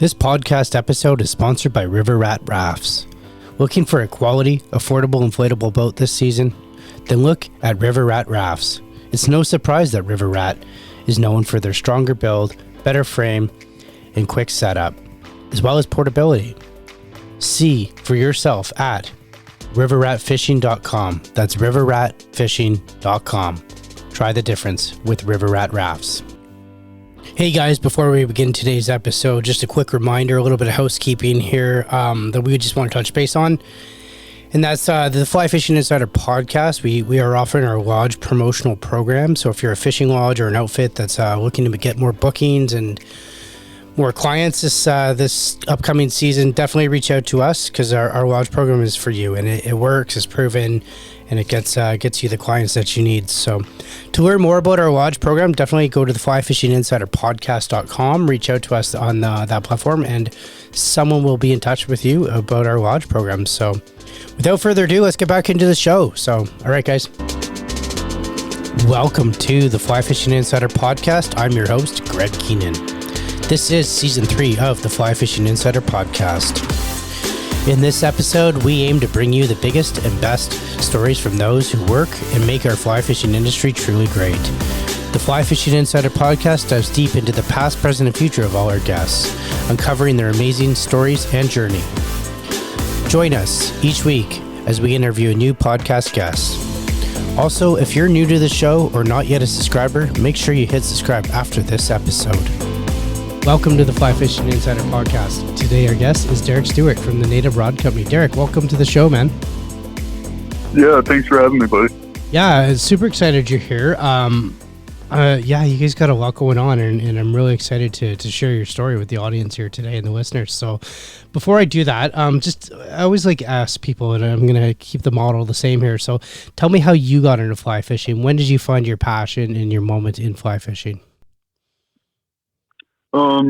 This podcast episode is sponsored by River Rat Rafts. Looking for a quality, affordable inflatable boat this season? Then look at River Rat Rafts. It's no surprise that River Rat is known for their stronger build, better frame, and quick setup, as well as portability. See for yourself at riverratfishing.com. That's riverratfishing.com. Try the difference with River Rat Rafts. Hey guys, before we begin today's episode, just a quick reminder, a little bit of housekeeping here that we just want to touch base on. And that's the Fly Fishing Insider podcast. We are offering our lodge promotional program. So if you're a fishing lodge or an outfit that's looking to get more bookings and more clients this upcoming season, definitely reach out to us because our lodge program is for you, and it works, it's proven, and it gets you the clients that you need. So to learn more about our lodge program, definitely go to the flyfishinginsiderpodcast.com, reach out to us on that platform, and someone will be in touch with you about our lodge program. So without further ado, let's get back into the show. So, all right, guys. Welcome to the Fly Fishing Insider podcast. I'm your host, Greg Keenan. This is season 3 of the Fly Fishing Insider podcast. In this episode, we aim to bring you the biggest and best stories from those who work and make our fly fishing industry truly great. The Fly Fishing Insider podcast dives deep into the past, present, and future of all our guests, uncovering their amazing stories and journey. Join us each week as we interview a new podcast guest. Also, if you're new to the show or not yet a subscriber, make sure you hit subscribe after this episode. Welcome to the Fly Fishing Insider podcast. Today our guest is Derek Stewart from the Native Rod Company. Derek, welcome to the show, man. Yeah, thanks for having me, buddy. Yeah, super excited you're here. You guys got a lot going on, and I'm really excited to share your story with the audience here today and the listeners. So before I do that, I always ask people, and I'm going to keep the model the same here. So tell me how you got into fly fishing. When did you find your passion and your moment in fly fishing? I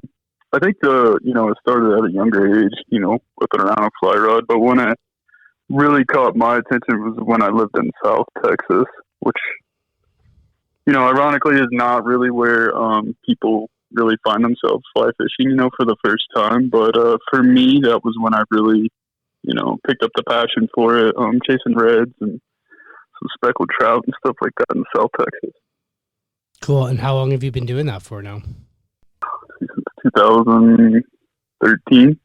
think, it started at a younger age, whipping around a fly rod. But when it really caught my attention was when I lived in South Texas, which, ironically is not really where people really find themselves fly fishing, for the first time. But for me, that was when I really, picked up the passion for it, chasing reds and some speckled trout and stuff like that in South Texas. Cool. And how long have you been doing that for now? Since 2013,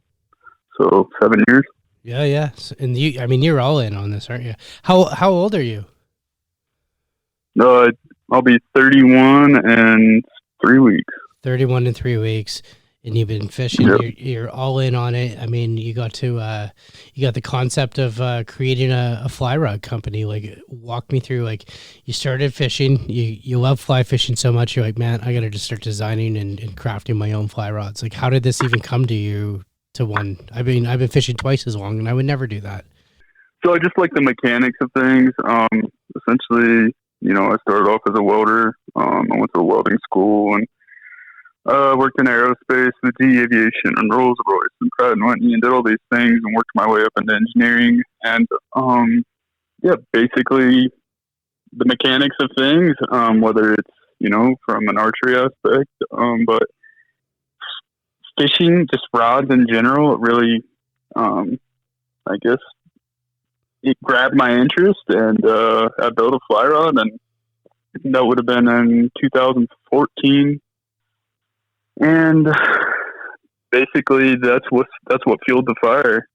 so 7 years. Yeah. And you're all in on this, aren't you? How old are you? I'll be 31 in 3 weeks. 31 in 3 weeks, and you've been fishing. Yep. You're all in on it. I mean, you got the concept of creating a fly rod company. Like, walk me through. Like, you started fishing. You love fly fishing so much. You're like, man, I got to just start designing and crafting my own fly rods. Like, how did this even come to you? To one, I've been fishing twice as long, and I would never do that. So I just like the mechanics of things. Essentially, I started off as a welder. I went to a welding school and worked in aerospace, the GE Aviation, and Rolls-Royce, and Pratt & Whitney, and did all these things and worked my way up into engineering. And basically the mechanics of things, whether it's from an archery aspect, but fishing, just rods in general, it really, I guess, it grabbed my interest, and I built a fly rod, and that would have been in 2014. And basically, that's what fueled the fire.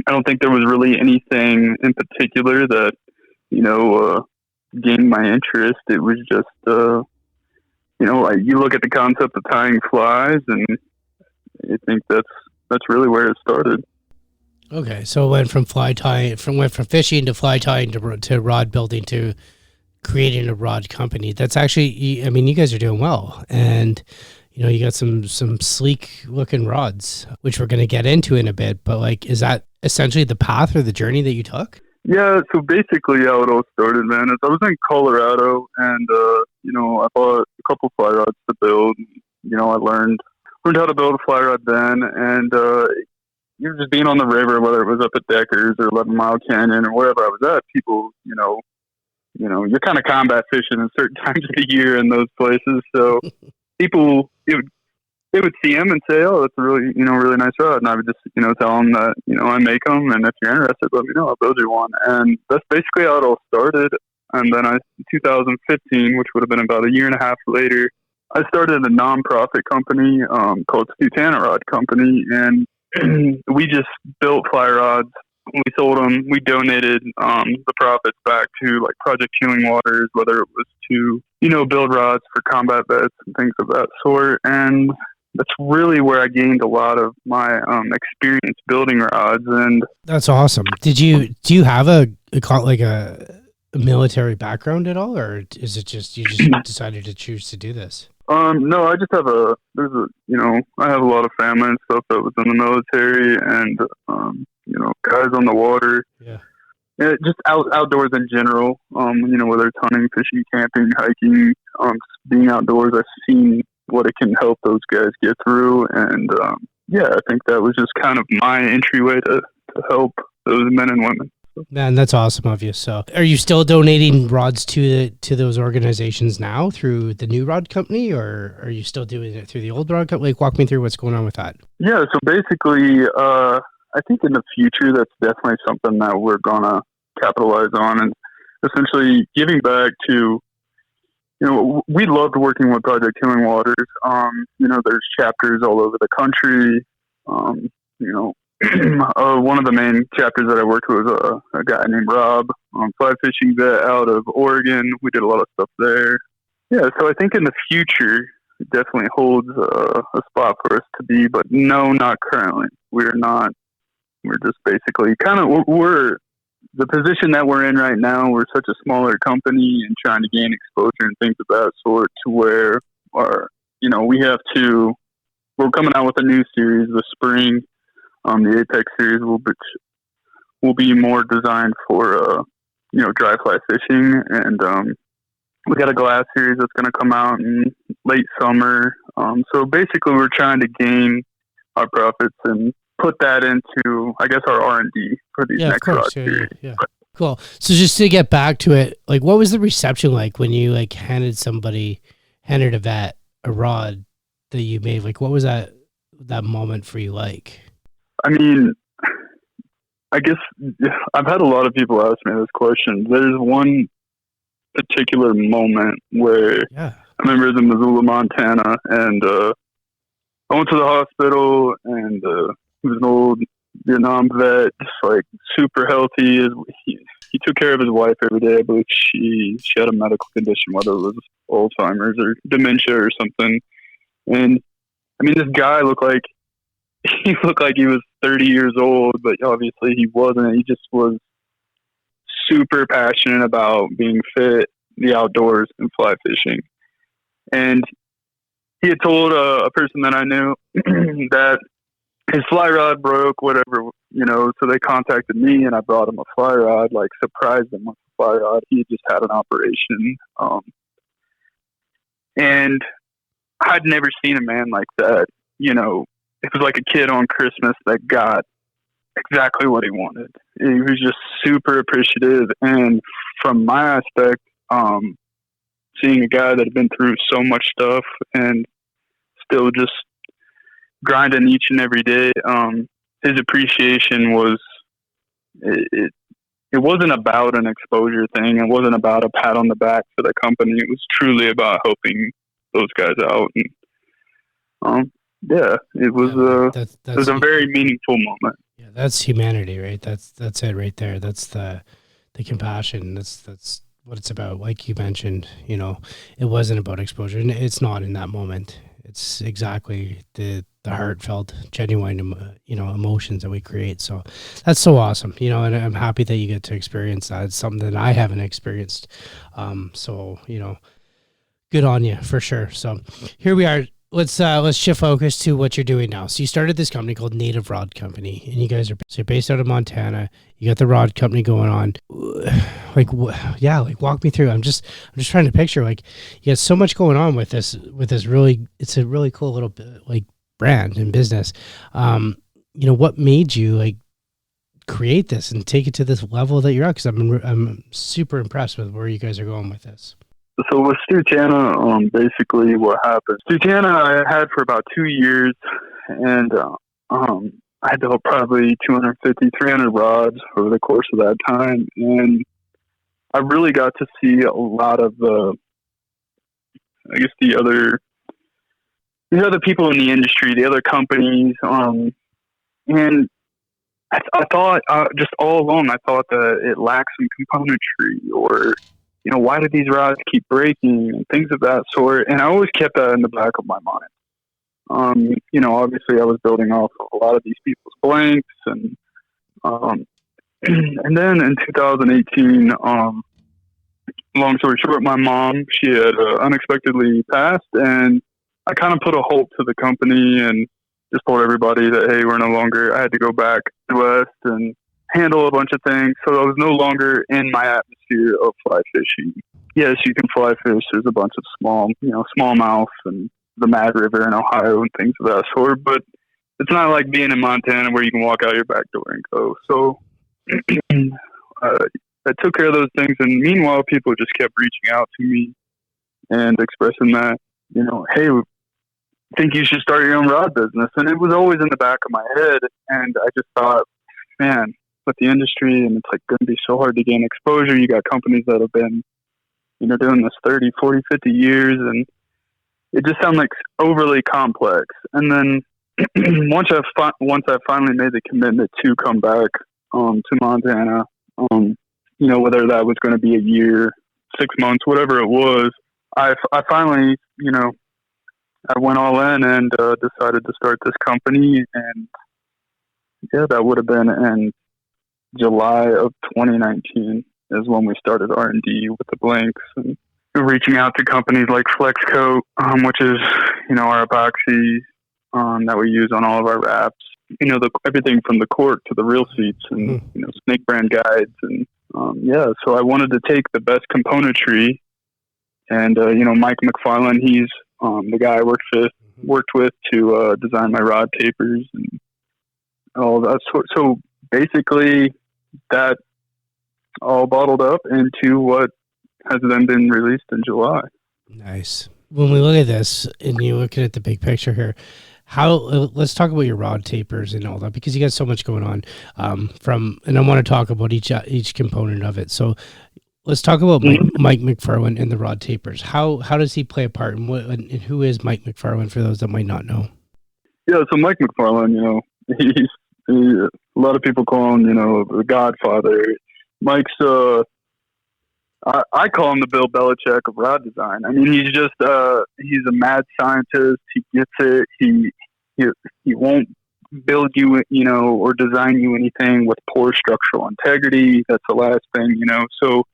I don't think there was really anything in particular that gained my interest. It was just you look at the concept of tying flies, and I think that's really where it started. Okay, so it went from fishing to fly tying to rod building to creating a rod company. That's actually, you guys are doing well, and you got some sleek looking rods, which we're going to get into in a bit. But is that essentially the path or the journey that you took? Yeah. So basically, how it all started, man, is I was in Colorado, and I bought a couple fly rods to build. I learned how to build a fly rod then, and you're just being on the river, whether it was up at Deckers or 11 Mile Canyon or wherever I was at. People, you're kind of combat fishing at certain times of the year in those places, so people they would see them and say, "Oh, that's a really, really nice rod," and I would just, tell them that, I make them, and if you're interested, let me know. I'll build you one. And that's basically how it all started. And then 2015, which would have been about a year and a half later, I started a nonprofit company called Stutana Rod Company, and we just built fly rods. We sold them. We donated the profits back to like Project Healing Waters, whether it was to, build rods for combat vets and things of that sort. And that's really where I gained a lot of my experience building rods. And that's awesome. Do you have a military background at all, or is it just you just decided to choose to do this? No, I just have I have a lot of family and stuff that was in the military, and guys on the water. Yeah. Just outdoors in general. Whether it's hunting, fishing, camping, hiking, being outdoors, I've seen what it can help those guys get through, and I think that was just kind of my entryway to help those men and women. Man, that's awesome of you. So, are you still donating rods to those organizations now through the new rod company, or are you still doing it through the old rod company? Like, walk me through what's going on with that. Yeah, so basically, I think in the future, that's definitely something that we're gonna capitalize on, and essentially giving back to. We loved working with Project Healing Waters. There's chapters all over the country. One of the main chapters that I worked with was a guy named Rob, fly fishing vet out of Oregon. We did a lot of stuff there. Yeah, so I think in the future, it definitely holds a spot for us to be, but no, not currently. We're not. We're just basically we're the position that we're in right now. We're such a smaller company and trying to gain exposure and things of that sort to where we're coming out with a new series this spring. The Apex series will be more designed for, dry fly fishing. And we got a glass series that's going to come out in late summer. So basically we're trying to gain our profits and put that into, I guess, our R&D for these next rod series. Yeah. Cool. So just to get back to it, like, what was the reception like when you handed a vet a rod that you made? Like, what was that moment for you like? I mean, I guess I've had a lot of people ask me this question. There's one particular moment where I remember it was in Missoula, Montana, and I went to the hospital, and he was an old Vietnam vet, just super healthy. He took care of his wife every day. I believe she had a medical condition, whether it was Alzheimer's or dementia or something. And I mean, this guy looked like he was 30 years old, but obviously he wasn't. He just was super passionate about being fit, the outdoors, and fly fishing. And he had told a person that I knew that his fly rod broke, whatever, so they contacted me, and I brought him a fly rod, surprised him with a fly rod. He had just had an operation. And I'd never seen a man like that, It was like a kid on Christmas that got exactly what he wanted. He was just super appreciative. And from my aspect, seeing a guy that had been through so much stuff and still just grinding each and every day, his appreciation was, it wasn't about an exposure thing. It wasn't about a pat on the back for the company. It was truly about helping those guys out. And, it was it was a very meaningful moment. Yeah, that's humanity, right? That's it right there. That's the compassion. That's what it's about. Like you mentioned, it wasn't about exposure, and it's not in that moment. It's exactly the heartfelt, genuine, emotions that we create. So that's so awesome, and I'm happy that you get to experience that. It's something that I haven't experienced. So good on you for sure. So here we are. Let's shift focus to what you're doing now. So you started this company called Native Rod Company, and you guys are based out of Montana. You got the rod company going on. Walk me through. I'm just trying to picture, you got so much going on with this really, it's a really cool little brand and business. What made you create this and take it to this level that you're at? Because I'm super impressed with where you guys are going with this. So with Stutana, basically what happened, Stutana I had for about 2 years, and I had built probably 250, 300 rods over the course of that time, and I really got to see a lot of the other people in the industry, the other companies, and I thought just all along, I thought that it lacked some componentry, or why did these rods keep breaking and things of that sort. And I always kept that in the back of my mind. Obviously I was building off of a lot of these people's blanks, and and then in 2018, long story short, my mom, she had unexpectedly passed, and I kind of put a halt to the company and just told everybody that, hey, I had to go back west and handle a bunch of things. So I was no longer in my atmosphere of fly fishing. Yes, you can fly fish. There's a bunch of smallmouth and the Mad River in Ohio and things of that sort, but it's not like being in Montana where you can walk out your back door and go. So I took care of those things, and meanwhile, people just kept reaching out to me and expressing that, hey, I think you should start your own rod business. And it was always in the back of my head, and I just thought, man, with the industry, and it's like going to be so hard to gain exposure. You got companies that have been, doing this 30, 40, 50 years, and it just sounded like overly complex. And then once I finally made the commitment to come back to Montana, whether that was going to be a year, 6 months, whatever it was, I finally, I went all in and decided to start this company. And yeah, that would have been in July of 2019 is when we started R&D with the blanks, and reaching out to companies like Flexcoat, which is, our epoxy that we use on all of our wraps. Everything from the cork to the reel seats, and snake brand guides, and so I wanted to take the best componentry, and Mike McFarland, he's the guy I worked with to design my rod tapers and all that sort. So basically, that all bottled up into what has then been released in July. Nice. When we look at this and you look at the big picture here, let's talk about your rod tapers and all that, because you got so much going on. And I want to talk about each component of it. So let's talk about Mike McFarland and the rod tapers. How does he play a part, and who is Mike McFarland for those that might not know? Yeah, so Mike McFarland, he's a lot of people call him, the Godfather. Mike's I call him the Bill Belichick of rod design. I mean, he's just he's a mad scientist. He gets it. He won't build you, or design you anything with poor structural integrity. That's the last thing, So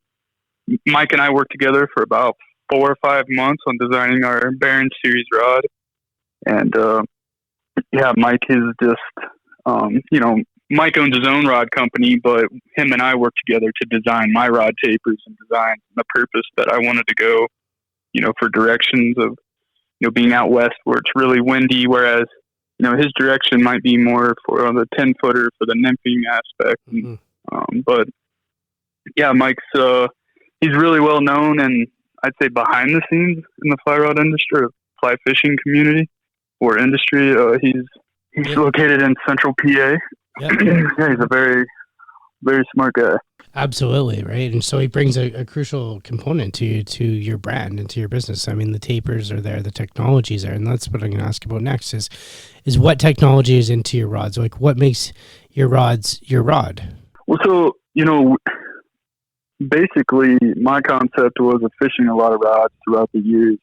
Mike and I worked together for about 4 or 5 months on designing our Baron Series rod. And Mike is just, Mike owns his own rod company, but him and I worked together to design my rod tapers and design the purpose that I wanted to go, for directions of, being out west where it's really windy, whereas, his direction might be more for the 10-footer for the nymphing aspect. Mm-hmm. But yeah, Mike's, he's really well known, and I'd say behind the scenes in the fly rod industry, or fly fishing community or industry. He's located in central PA. Yep. Yeah, he's a very, very smart guy. Absolutely, right? And so he brings a crucial component to your brand and to your business. I mean, the tapers are there, the technology's there, and that's what I'm going to ask about next is what technology is into your rods? Like, what makes your rods your rod? Well, so, basically my concept was of fishing a lot of rods throughout the years,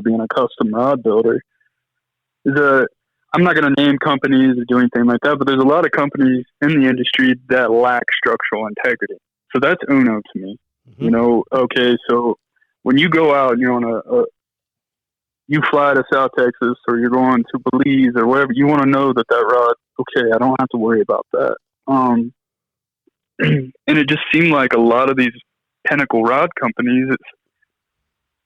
being a custom rod builder, I'm not going to name companies or do anything like that, but there's a lot of companies in the industry that lack structural integrity. So that's uno to me. Mm-hmm. Okay, so when you go out and you're on you fly to South Texas or you're going to Belize or wherever, you want to know that rod, okay, I don't have to worry about that. And it just seemed like a lot of these pinnacle rod companies,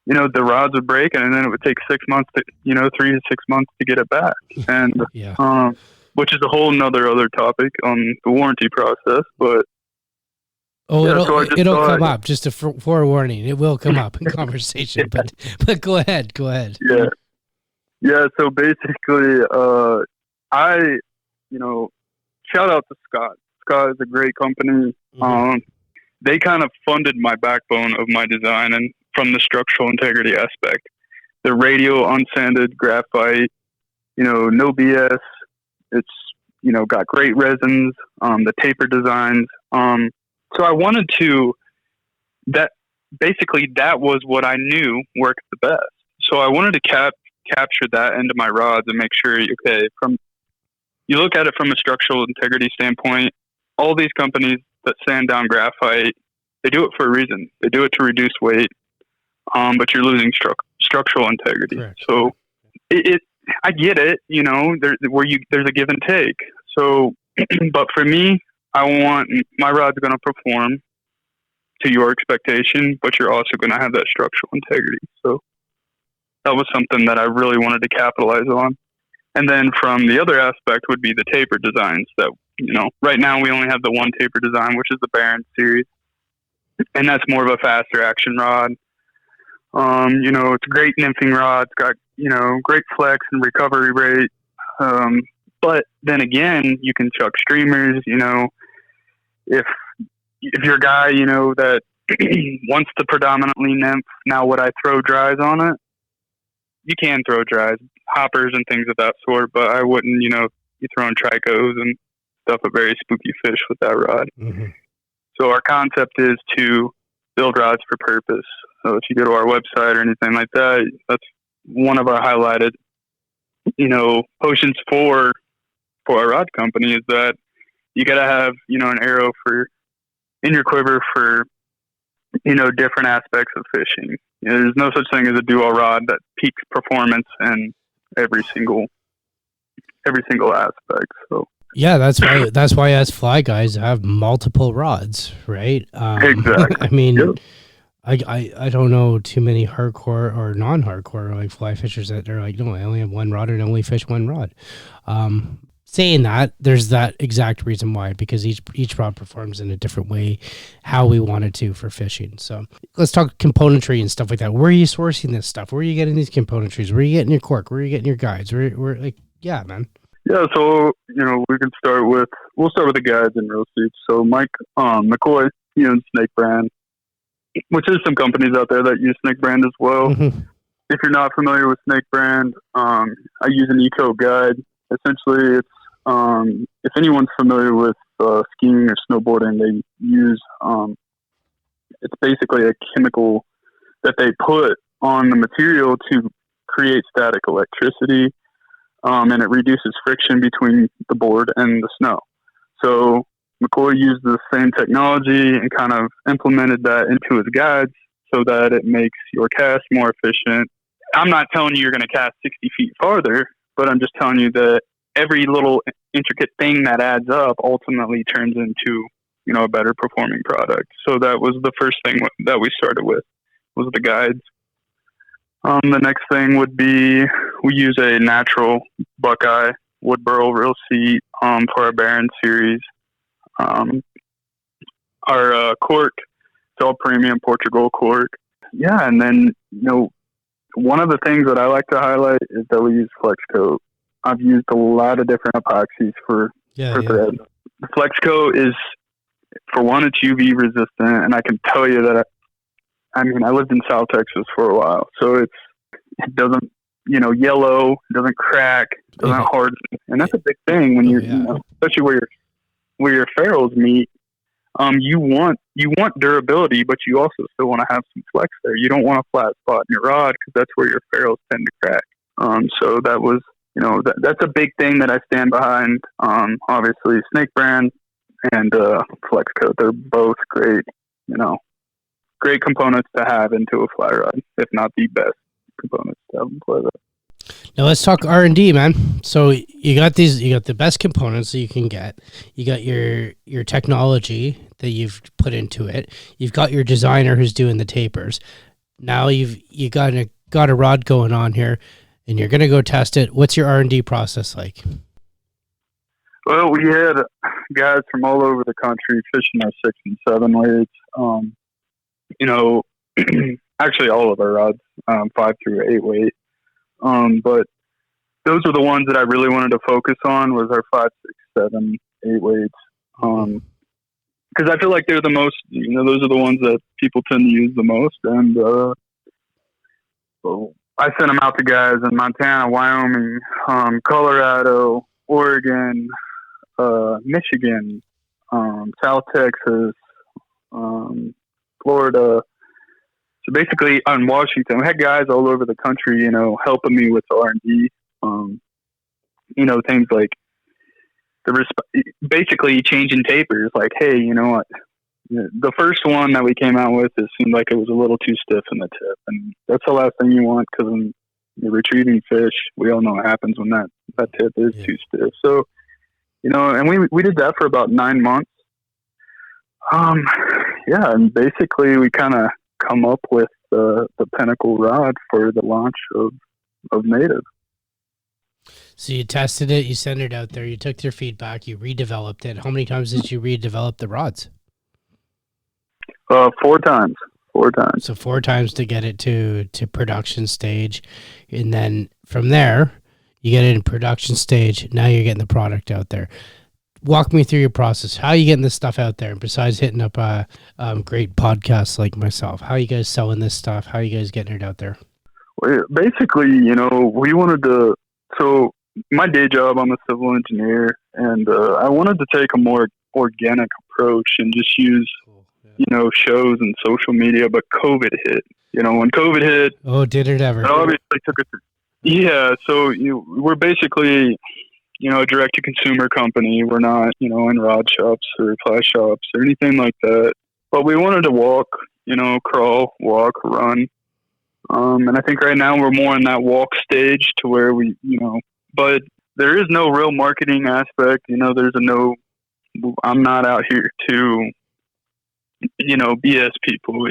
the rods would break, and then it would take 6 months to, 3 to 6 months to get it back. And, which is a whole other topic on the warranty process. But Oh, Yeah, so I just it'll thought, come up. Just a forewarning. It will come up in conversation. But go ahead. Go ahead. Yeah. So basically, I, shout out to Scott. Scott is a great company. Mm-hmm. They kind of funded my backbone of my design, and from the structural integrity aspect, the radial unsanded graphite, no BS. It's, got great resins, the taper designs. So I wanted to, that was what I knew worked the best. So I wanted to capture that into my rods and make sure, okay, you look at it from a structural integrity standpoint, all these companies that sand down graphite, they do it for a reason. They do it to reduce weight, but you're losing structural integrity. Correct. So I get it, there's a give and take. So, but for me, I want my rod's going to perform to your expectation, but you're also going to have that structural integrity. So that was something that I really wanted to capitalize on. And then from the other aspect would be the taper designs that, right now we only have the one taper design, which is the Baron series. And that's more of a faster action rod. It's a great nymphing rod. It's got, great flex and recovery rate. But then again, you can chuck streamers, if you're a guy, that wants to predominantly nymph, now would I throw dries on it? You can throw dries, hoppers and things of that sort, but I wouldn't, you're throwing tricos and stuff, a very spooky fish with that rod. Mm-hmm. So our concept is to build rods for purpose. So if you go to our website or anything like that, that's one of our highlighted, potions for our rod company is that you got to have, an arrow in your quiver for, different aspects of fishing. There's no such thing as a dual rod that peaks performance in every single aspect. So yeah, that's why us fly guys have multiple rods, right? Exactly. I mean, yep. I don't know too many hardcore or non-hardcore like fly fishers that they're like, no, I only have one rod and I only fish one rod. Saying that, there's that exact reason why, because each rod performs in a different way, how we want it to for fishing. So let's talk componentry and stuff like that. Where are you sourcing this stuff? Where are you getting these componentries? Where are you getting your cork? Where are you getting your guides? Where like, yeah, man. Yeah, so we'll start with the guides and reel seats. So Mike McCoy, Snake Brand, which is some companies out there that use Snake Brand as well. Mm-hmm. If you're not familiar with Snake Brand, I use an eco guide. Essentially, it's if anyone's familiar with skiing or snowboarding, they use it's basically a chemical that they put on the material to create static electricity, and it reduces friction between the board and the snow. So McCoy used the same technology and kind of implemented that into his guides so that it makes your cast more efficient. I'm not telling you you're going to cast 60 feet farther, but I'm just telling you that every little intricate thing that adds up ultimately turns into, a better performing product. So that was the first thing that we started with, was the guides. The next thing would be we use a natural Buckeye wood burl reel seat for our Baron series. Our cork, it's all premium Portugal cork. Yeah, and then, one of the things that I like to highlight is that we use Flex Coat. I've used a lot of different epoxies for thread. The Flex Coat is, for one, it's UV resistant, and I can tell you that I lived in South Texas for a while, so it doesn't, yellow, doesn't crack, doesn't harden, and that's a big thing when you're, especially where your ferrules meet. You want durability, but you also still want to have some flex there. You don't want a flat spot in your rod because that's where your ferrules tend to crack. So that was, that's a big thing that I stand behind. Obviously Snake Brand and Flex Coat, they're both great, great components to have into a fly rod, if not the best components to have in fly rod. Now let's talk R&D, man. So you got the best components that you can get. You got your technology that you've put into it. You've got your designer who's doing the tapers. Now you got a rod going on here, and you're going to go test it. What's your R&D process like? Well, we had, guys from all over the country fishing our 6 and 7 weights. You know, actually all of our rods, 5 through 8 weight. But those were the ones that I really wanted to focus on was our 5, 6, 7, 8 weights. Because I feel like they're the most, those are the ones that people tend to use the most. And so I sent them out to guys in Montana, Wyoming, Colorado, Oregon, Michigan, South Texas, Florida. So basically on Washington, we had guys all over the country, helping me with R&D. Things like basically changing tapers. Like, hey, you know what? The first one that we came out with, it seemed like it was a little too stiff in the tip, and that's the last thing you want because when you're retrieving fish, we all know what happens when that tip is too stiff. So, and we did that for about 9 months. And basically we kind of come up with the pinnacle rod for the launch of Native. So you tested it, you sent it out there, you took their feedback, you redeveloped it. How many times did you redevelop the rods? 4 times. 4 times. So 4 times to get it to production stage. And then from there, you get it in production stage. Now you're getting the product out there. Walk me through your process. How are you getting this stuff out there? Besides hitting up great podcasts like myself, how are you guys selling this stuff? How are you guys getting it out there? Well, basically, we wanted to, so my day job, I'm a civil engineer, and I wanted to take a more organic approach and just use, shows and social media, but COVID hit. When COVID hit... Oh, did it ever? It obviously took it... Yeah, so we're basically, a direct-to-consumer company. We're not, in rod shops or fly shops or anything like that. But we wanted to walk, crawl, walk, run. And I think right now we're more in that walk stage to where we, but there is no real marketing aspect. I'm not out here to, BS people.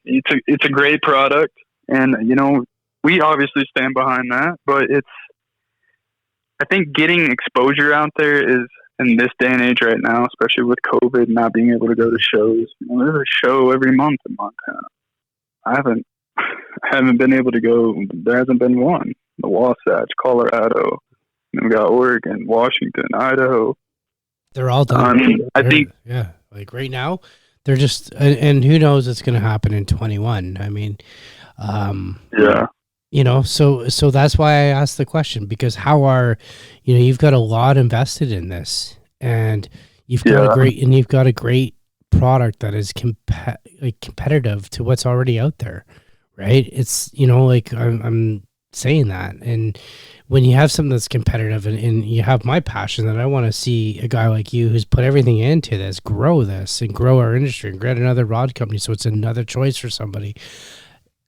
It's a great product, and we obviously stand behind that. But I think getting exposure out there is in this day and age right now, especially with COVID, not being able to go to shows. There's a show every month in Montana. I haven't been able to go. There hasn't been one. The Wasatch, Colorado. And we got Oregon, Washington, Idaho. They're all done. I think, yeah, like right now, they're just, and who knows what's going to happen in 21. I mean, so that's why I asked the question, because you've got a lot invested in this, and you've got a great product that is competitive to what's already out there, right? It's, I'm saying that. And when you have something that's competitive and you have my passion, that I want to see a guy like you who's put everything into this and grow our industry and get another rod company. So it's another choice for somebody.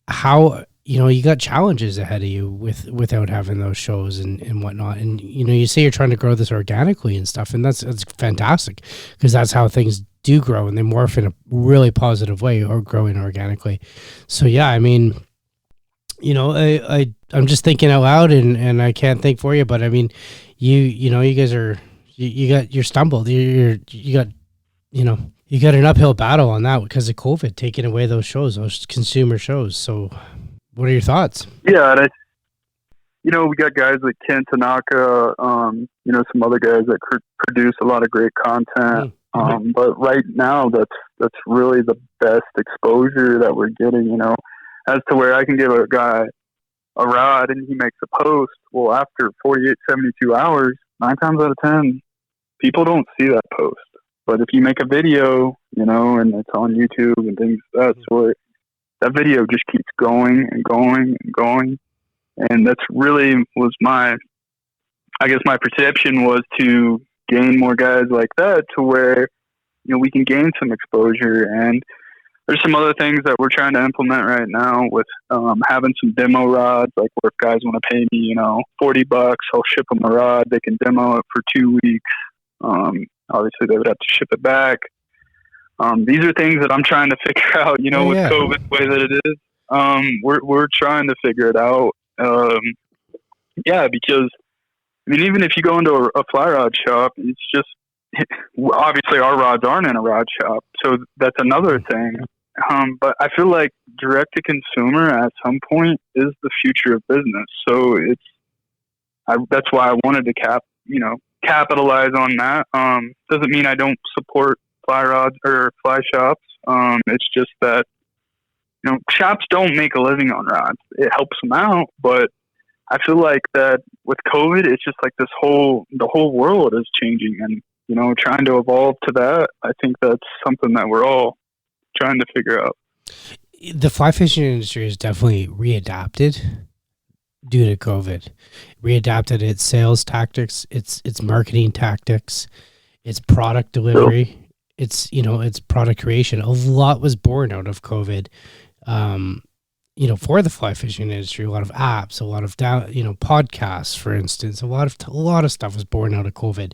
How, you got challenges ahead of you without having those shows and whatnot. And, you say you're trying to grow this organically and stuff, and that's fantastic, because that's how things do grow, and they morph in a really positive way, or growing organically. So yeah, I mean, I'm just thinking out loud, and I can't think for you, but I mean, you guys are, you're stumbled. You got an uphill battle on that because of COVID taking away those consumer shows. So what are your thoughts? Yeah. And we got guys like Ken Tanaka, some other guys that produce a lot of great content. But right now that's really the best exposure that we're getting, as to where I can give a guy a rod and he makes a post. Well, after 48, 72 hours, 9 times out of 10, people don't see that post. But if you make a video, and it's on YouTube and things of that sort, that video just keeps going and going and going. And that's really was my perception was to gain more guys like that, to where, we can gain some exposure. And there's some other things that we're trying to implement right now with having some demo rods, like where if guys want to pay me, $40, I'll ship them a rod. They can demo it for 2 weeks. Obviously they would have to ship it back. These are things that I'm trying to figure out, with COVID the way that it is. We're trying to figure it out. Because I mean, even if you go into a fly rod shop, it's just obviously our rods aren't in a rod shop, so that's another thing. But I feel like direct to consumer at some point is the future of business. So that's why I wanted to capitalize on that. Doesn't mean I don't support fly rods or fly shops. It's just that, shops don't make a living on rods. It helps them out, but I feel like that with COVID, it's just like the whole world is changing, and trying to evolve to that. I think that's something that we're all trying to figure out. The fly fishing industry has definitely readapted due to COVID. Readapted its sales tactics, its marketing tactics, its product delivery, its product creation. A lot was born out of COVID. For the fly fishing industry, a lot of apps, a lot of podcasts, for instance, a lot of stuff was born out of COVID,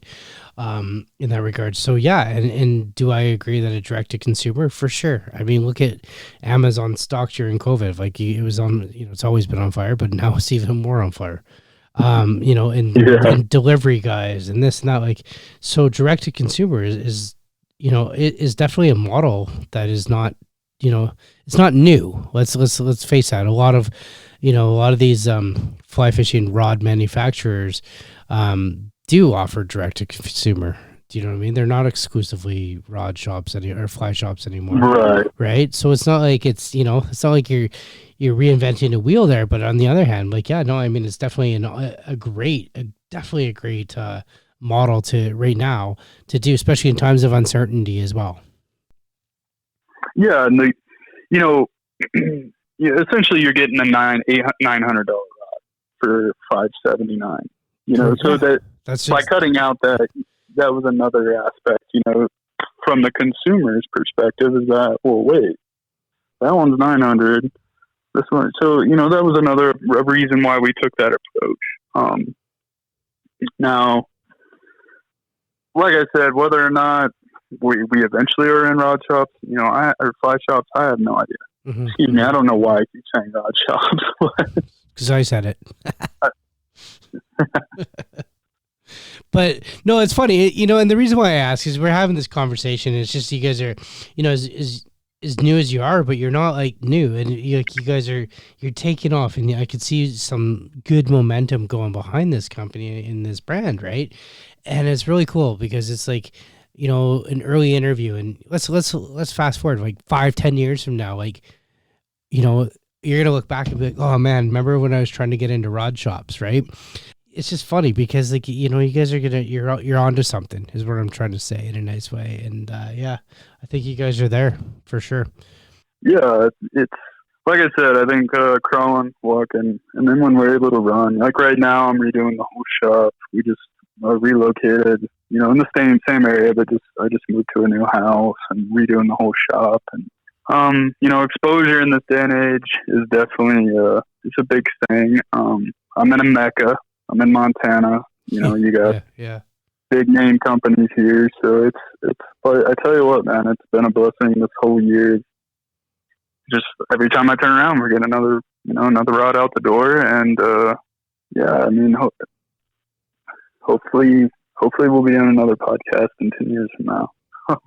in that regard. So yeah, and do I agree that a direct to consumer? For sure. I mean, look at Amazon stock during COVID. Like it was on, it's always been on fire, but now it's even more on fire. And delivery guys and this and that. Like, so direct to consumer is it is definitely a model that is not. It's not new. Let's face that. A lot of these fly fishing rod manufacturers do offer direct to consumer. Do you know what I mean? They're not exclusively rod shops or fly shops anymore. Right. So it's not like it's not like you're reinventing a wheel there. But on the other hand, it's definitely a great model to right now to do, especially in times of uncertainty as well. Yeah, and essentially you're getting a $900 rod for $579. So that's by cutting out that was another aspect. From the consumer's perspective, is that wait, that one's $900. This one, so that was another reason why we took that approach. Now, like I said, whether or not we eventually are in rod shops, or fly shops, I have no idea. Mm-hmm. Excuse me, I don't know why I keep saying rod shops. Because I said it. But no, it's funny, and the reason why I ask is we're having this conversation. It's just you guys are, as new as you are, but you're not like new, and you guys you're taking off, and I could see some good momentum going behind this company in this brand, right? And it's really cool because it's like, an early interview, and let's fast forward like 5-10 years from now, like, you're gonna look back and be like, oh man, remember when I was trying to get into rod shops, right? It's just funny because like, you guys are you're onto something is what I'm trying to say in a nice way. And I think you guys are there for sure. Yeah, it's like I said, I think crawling, walking, and then when we're able to run, like right now I'm redoing the whole shop. We just relocated, in the same area, but I just moved to a new house and redoing the whole shop. And exposure in this day and age is definitely it's a big thing. I'm in a mecca. I'm in Montana. You got big name companies here, so it's. But I tell you what, man, it's been a blessing this whole year. Just every time I turn around, we're getting another rod out the door, and hopefully we'll be on another podcast in 10 years from now.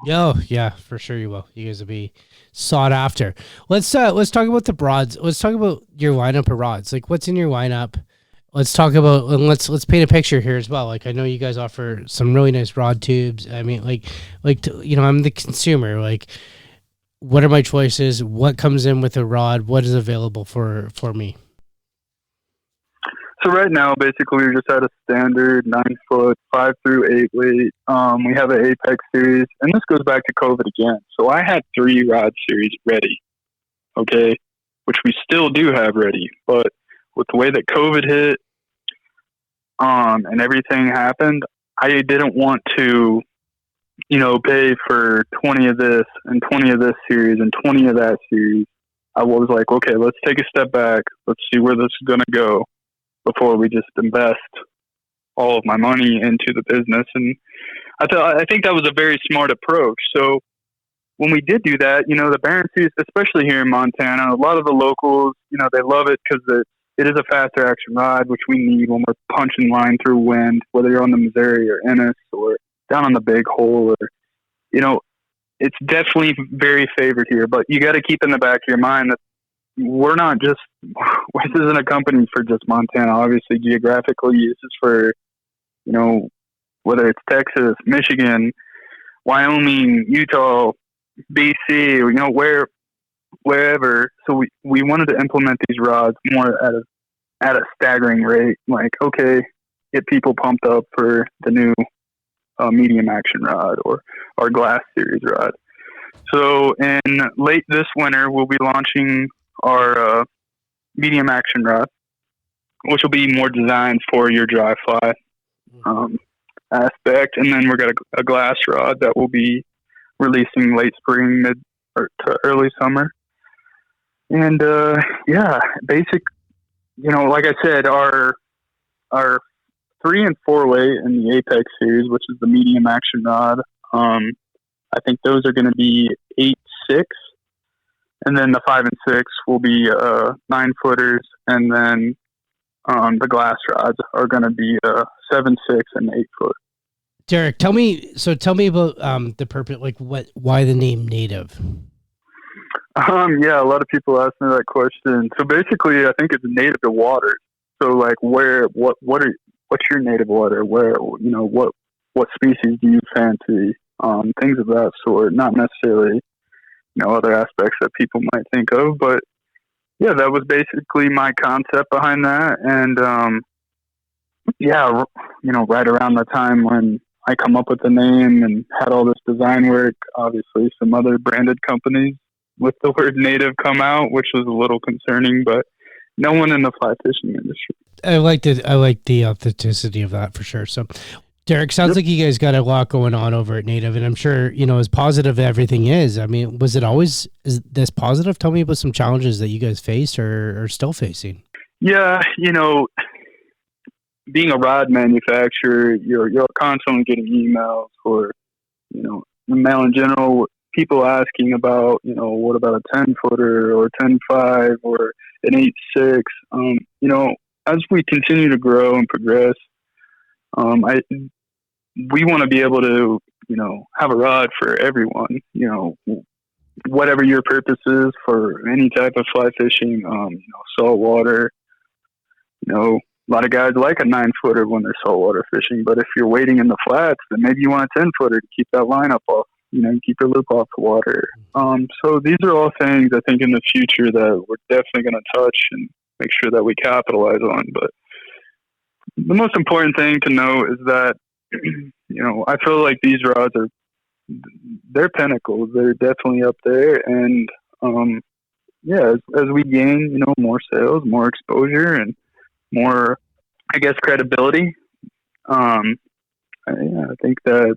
Yeah, for sure you will. You guys will be sought after. Let's talk about the rods. Let's talk about your lineup of rods. Like, what's in your lineup? Let's talk about, and let's paint a picture here as well. Like, I know you guys offer some really nice rod tubes. I mean, I'm the consumer. Like, what are my choices? What comes in with a rod? What is available for me? So right now, basically, we just had a standard 9-foot, 5 through 8 weight. We have an Apex series, and this goes back to COVID again. So I had 3 rod series ready, okay, which we still do have ready. But with the way that COVID hit, and everything happened, I didn't want to, pay for 20 of this and 20 of this series and 20 of that series. I was like, okay, let's take a step back. Let's see where this is going to go before we just invest all of my money into the business. And I think that was a very smart approach. So when we did do that, the Barron series, especially here in Montana, a lot of the locals, they love it because it is a faster action rod, which we need when we're punching line through wind, whether you're on the Missouri or Ennis or down on the big hole, or, it's definitely very favored here, but you got to keep in the back of your mind that we're not just, this isn't a company for just Montana. Obviously, geographically, this is for, whether it's Texas, Michigan, Wyoming, Utah, BC, wherever. So we wanted to implement these rods more at a staggering rate. Like, okay, get people pumped up for the new medium action rod or our glass series rod. So in late this winter, we'll be launching our medium action rod, which will be more designed for your dry fly aspect. And then we're got a glass rod that will be releasing late spring, mid or to early summer. And basic, like I said, our 3 and 4 weight in the Apex series, which is the medium action rod. I think those are going to be 8.6, and then the 5 and 6 will be 9-footers, and then the glass rods are going to be 7.6 and 8-foot. Dereck, tell me about the purpose, like why the name Native? A lot of people ask me that question. So basically, I think it's native to water. So like, what's your native water? Where, what species do you fancy? Things of that sort. Not necessarily, other aspects that people might think of, but yeah, that was basically my concept behind that. And right around the time when I come up with the name and had all this design work, obviously some other branded companies with the word native come out, which was a little concerning, but no one in the fly fishing industry. I like the authenticity of that for sure. So Dereck, sounds like you guys got a lot going on over at Native, and I'm sure, as positive everything is. I mean, was it always this positive? Tell me about some challenges that you guys faced or are still facing. Yeah, being a rod manufacturer, you're constantly getting emails or, the mail in general, people asking about, what about a 10-footer or 10.5 or an 8.6? As we continue to grow and progress, we want to be able to, have a rod for everyone, whatever your purpose is for any type of fly fishing, saltwater. A lot of guys like a 9-footer when they're saltwater fishing, but if you're wading in the flats, then maybe you want a 10-footer to keep that line up off, keep your loop off the water. So these are all things I think in the future that we're definitely going to touch and make sure that we capitalize on. But the most important thing to know is that, I feel like these rods they're pinnacles. They're definitely up there. And, as we gain, more sales, more exposure, and more, I guess, credibility, I think that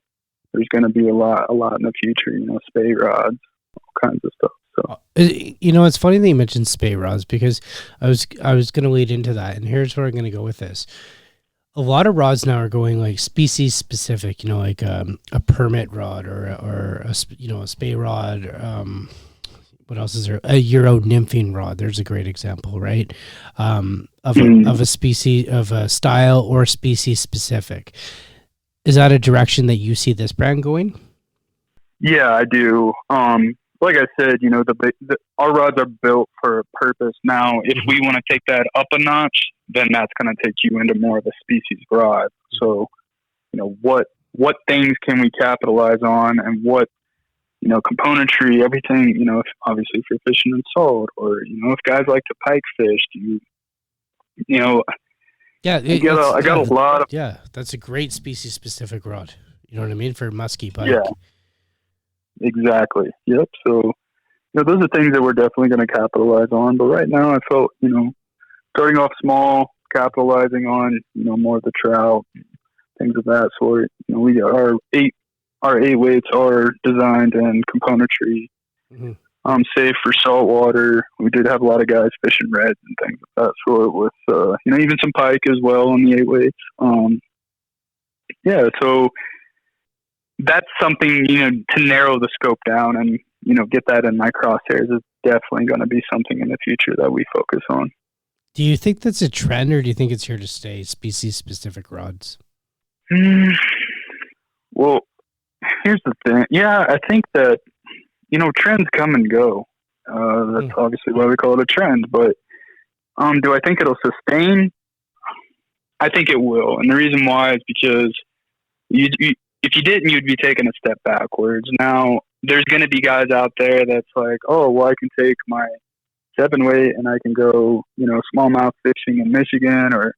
there's going to be a lot in the future, spay rods, all kinds of stuff. So, it's funny that you mentioned spay rods, because I was going to lead into that, and here's where I'm going to go with this. A lot of rods now are going like species specific, like a permit rod or a spay rod. What else is there? A Euro nymphing rod. There's a great example, right? Of a species, of a style or species specific. Is that a direction that you see this brand going? Yeah, I do. Like I said, our rods are built for a purpose. Now, if we want to take that up a notch, then that's going to take you into more of a species rod. So, what things can we capitalize on, and what, componentry, everything, obviously if you're fishing in salt, or, if guys like to pike fish, I got a lot of... Yeah, that's a great species specific rod. You know what I mean? For muskie pike. Yeah. Exactly. Yep. So, those are things that we're definitely going to capitalize on. But right now, I felt, starting off small, capitalizing on, more of the trout, things of that sort. Our eight weights are designed in componentry, safe for saltwater. We did have a lot of guys fishing reds and things of that sort with, even some pike as well on the 8 weights. So that's something, to narrow the scope down and, get that in my crosshairs is definitely going to be something in the future that we focus on. Do you think that's a trend, or do you think it's here to stay, species specific rods? Well, here's the thing. Yeah, I think that, trends come and go. That's obviously why we call it a trend. But do I think it'll sustain? I think it will. And the reason why is because if you didn't, you'd be taking a step backwards. Now, there's going to be guys out there that's like, oh, well, I can take my 7-weight and I can go, smallmouth fishing in Michigan or,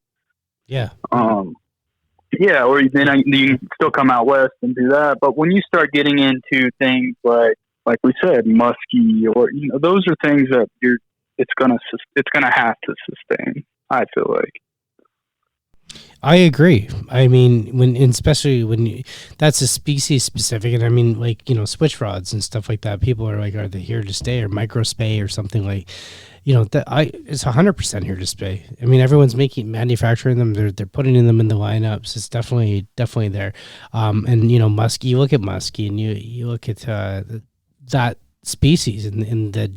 yeah. Or then you can still come out west and do that. But when you start getting into things like we said, muskie, or those are things that it's gonna have to sustain. I feel like. I agree. I mean, especially when that's a species specific, and I mean, like, switch rods and stuff like that. People are like, are they here to stay, or micro spay or something like, it's 100% here to stay. I mean, everyone's manufacturing them. They're putting them in the lineups. It's definitely there. And muskie. You look at muskie, and you look at that species and the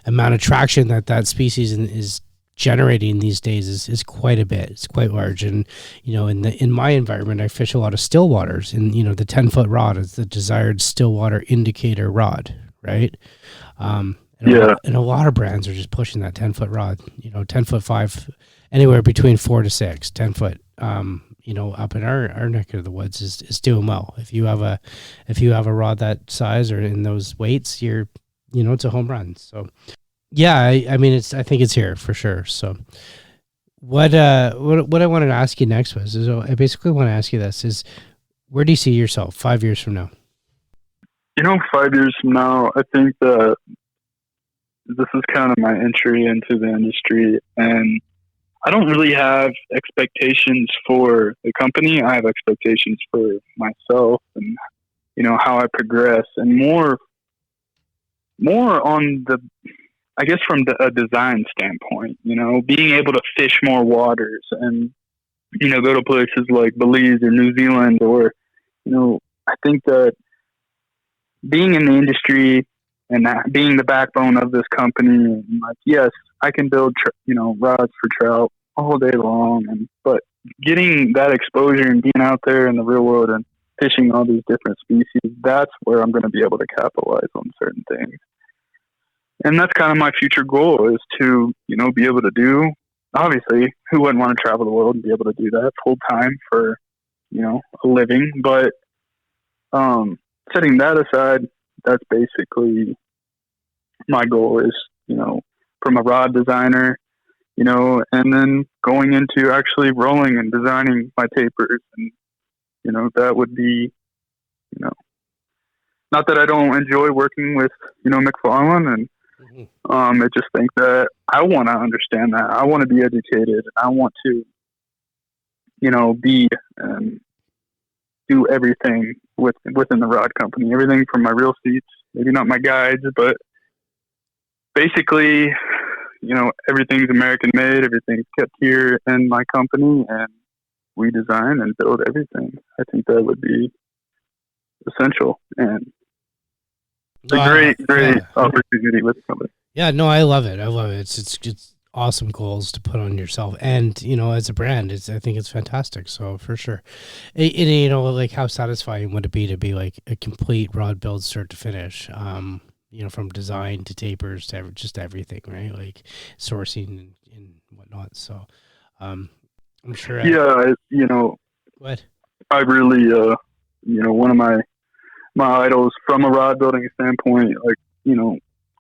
amount of traction that species is generating these days is quite a bit. It's quite large. And in my environment, I fish a lot of still waters, and the 10-foot rod is the desired still water indicator rod, right? And a lot of brands are just pushing that 10-foot rod, 10-foot 5, anywhere between 4 to 6, 10-foot. Up in our neck of the woods is doing well. If you have a rod that size or in those weights, it's a home run. So yeah, I mean, I think it's here for sure. So what I wanted to ask you next is I basically want to ask you this is, where do you see yourself 5 years from now? 5 years from now, I think that this is kind of my entry into the industry, and I don't really have expectations for the company. I have expectations for myself and, how I progress, and more on the, I guess, from a design standpoint, being able to fish more waters and, go to places like Belize or New Zealand, or, I think that being in the industry and being the backbone of this company, and yes, I can build, rods for trout all day long, but getting that exposure and being out there in the real world and fishing all these different species, that's where I'm going to be able to capitalize on certain things. And that's kind of my future goal, is to, be able to do, obviously, who wouldn't want to travel the world and be able to do that full time for, a living. But setting that aside, that's basically my goal, is, from a rod designer, and then going into actually rolling and designing my tapers. And, that would be, not that I don't enjoy working with, McFarlane, and I just think that I want to understand that. I want to be educated. I want to, be do everything within the rod company. Everything from my reel seats, maybe not my guides, but basically, everything's American made. Everything's kept here in my company, and we design and build everything. I think that would be essential, and it's a great opportunity with the company. Yeah, no, I love it. It's awesome goals to put on yourself, and as a brand, I think it's fantastic. So for sure, like, how satisfying would it be to be like a complete rod build start to finish? From design to tapers to just everything, right? Like sourcing and whatnot. So I'm sure. What? I really, one of my idols from a rod building standpoint, like,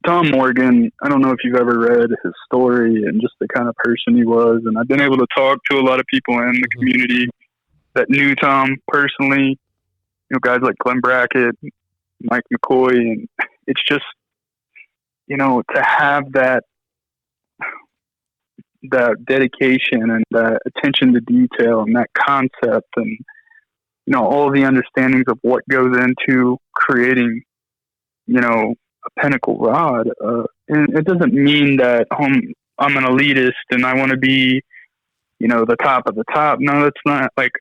Tom Morgan. I don't know if you've ever read his story and just the kind of person he was. And I've been able to talk to a lot of people in the community that knew Tom personally, guys like Glenn Brackett, Mike McCoy, and it's just, to have that dedication and that attention to detail and that concept and, all the understandings of what goes into creating, a pinnacle rod. And it doesn't mean that I'm an elitist and I want to be, the top of the top. No, it's not. Like,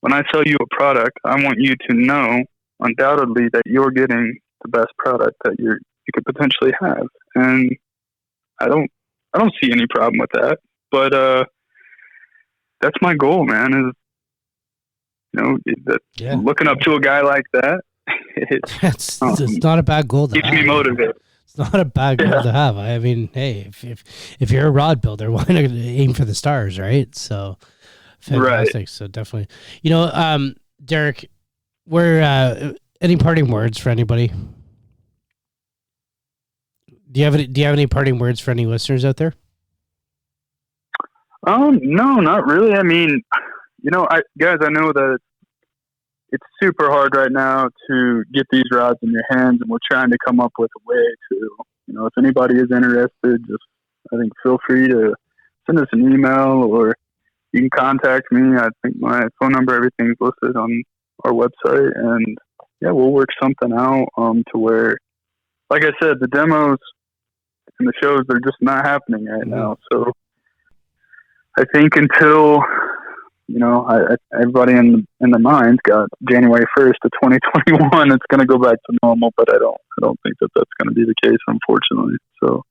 when I sell you a product, I want you to know undoubtedly that you're getting the best product that you could potentially have. And I don't see any problem with that. But that's my goal, man, is looking up to a guy like that, it's not a bad goal to keeps have. me motivated. It's not a bad goal to have. I mean, hey, if you're a rod builder, why not aim for the stars, right? So fantastic. Right. So definitely, Derek, we're any parting words for anybody? Do you have any parting words for any listeners out there? No, not really. I mean, I know that it's super hard right now to get these rods in your hands, and we're trying to come up with a way to, if anybody is interested, just, I think, feel free to send us an email, or you can contact me. I think my phone number, everything's listed on our website, and yeah, we'll work something out, to where, like I said, the demos and the shows, they're just not happening right now. So I think until, everybody in the mind's got January 1st of 2021, it's going to go back to normal, but I don't think that that's going to be the case, unfortunately. So,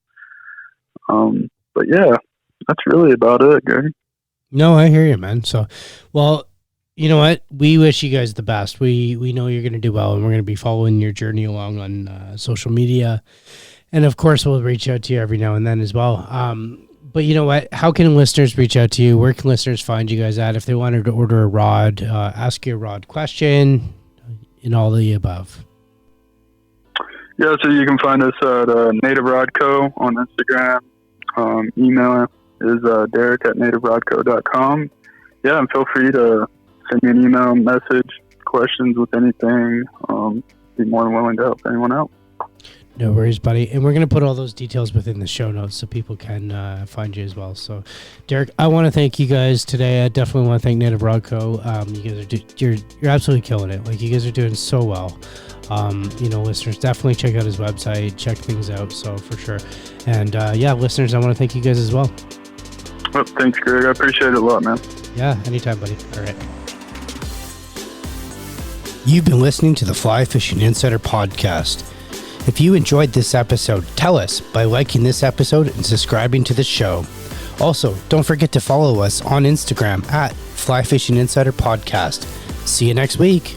but yeah, that's really about it, Greg. No, I hear you, man. So, well, you know what? We wish you guys the best. We know you're going to do well, and we're going to be following your journey along on social media. And of course, we'll reach out to you every now and then as well. But you know what? How can listeners reach out to you? Where can listeners find you guys at if they wanted to order a rod, ask you a rod question, and all the above? Yeah, so you can find us at Native Rod Co. on Instagram. Email is Dereck@nativerodco.com. Yeah, and feel free to send me an email, message, questions with anything. Be more than willing to help anyone out. No worries, buddy. And we're going to put all those details within the show notes so people can find you as well. So, Derek, I want to thank you guys today. I definitely want to thank Native Rod Co. You guys you're absolutely killing it. Like, you guys are doing so well. Listeners, definitely check out his website, check things out. So, for sure. And, listeners, I want to thank you guys as well. Well, thanks, Greg. I appreciate it a lot, man. Yeah, anytime, buddy. All right. You've been listening to the Fly Fishing Insider podcast. If you enjoyed this episode, tell us by liking this episode and subscribing to the show. Also, don't forget to follow us on Instagram at Fly Fishing Insider Podcast. See you next week.